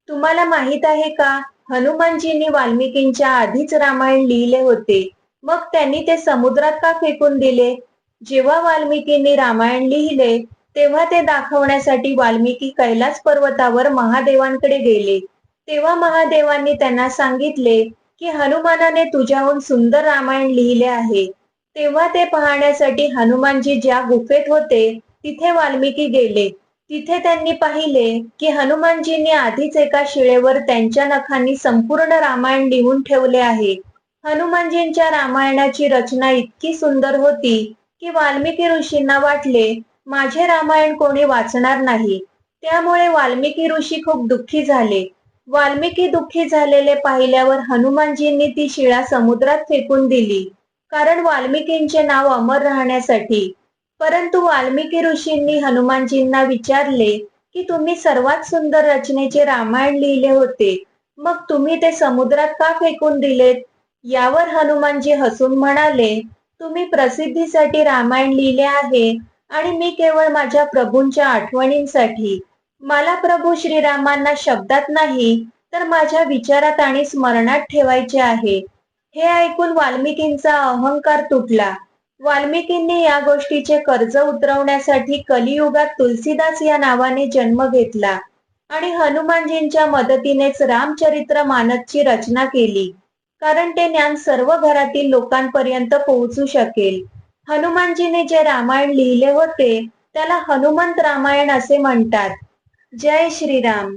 तुम्हाला माहित आहे का? हनुमानजींनी वाल्मिकींच्या आधीच रामायण लिहिले होते. मग त्यांनी ते समुद्रात का फेकून दिले? जेव्हा वाल्मिकींनी रामायण लिहिले, तेव्हा ते दाखवण्यासाठी वाल्मिकी कैलास पर्वतावर महादेवांकडे गेले. तेव्हा महादेवांनी त्यांना सांगितले, की हनुमानाने तुझ्याहून सुंदर रामायण लिहिले आहे. तेव्हा ते पाहण्यासाठी हनुमानजी ज्या गुफेत होते, तिथे वाल्मिकी गेले. तिथे त्यांनी पाहिले, की हनुमानजींनी आधीच एका शिळेवर त्यांच्या नखांनी संपूर्ण रामायण लिहून ठेवले आहे. हनुमानजींच्या रामायणाची रचना इतकी सुंदर होती, की वाल्मिकी ऋषींना वाटले, माझे रामायण कोणी वाचणार नाही. त्यामुळे वाल्मिकी ऋषी खूप दुःखी झाले. वाल्मिकी दुःखी झालेले पाहिल्यावर हनुमानजींनी ती शिळा समुद्रात फेकून दिली, कारण वाल्मिकींचे नाव अमर राहण्यासाठी. परंतु वाल्मिकी ऋषींनी हनुमानजींना विचारले, की तुम्ही सर्वात सुंदर रचनेचे रामायण लिहिले होते, मग तुम्ही ते समुद्रात का फेकून दिलेत? यावर हनुमानजी हसून म्हणाले, तुम्ही प्रसिद्धीसाठी रामायण लिहिले आहे आणि मी केवळ माझ्या प्रभूंच्या आठवणींसाठी. मला प्रभू श्रीरामांना शब्दात नाही, तर माझ्या विचारात आणि स्मरणात ठेवायचे आहे. हे ऐकून वाल्मिकींचा अहंकार तुटला. वाल्मिकींनी या गोष्टीचे कर्ज उतरवण्यासाठी कलियुगात तुलसीदास या नावाने जन्म घेतला आणि हनुमानजींच्या मदतीनेच रामचरितमानसची रचना केली, कारण ते ज्ञान सर्व घरातील लोकांपर्यंत पोहोचू शकेल. हनुमानजीने जे रामायण लिहिले होते, त्याला हनुमंत रामायण असे म्हणतात. जय श्रीराम.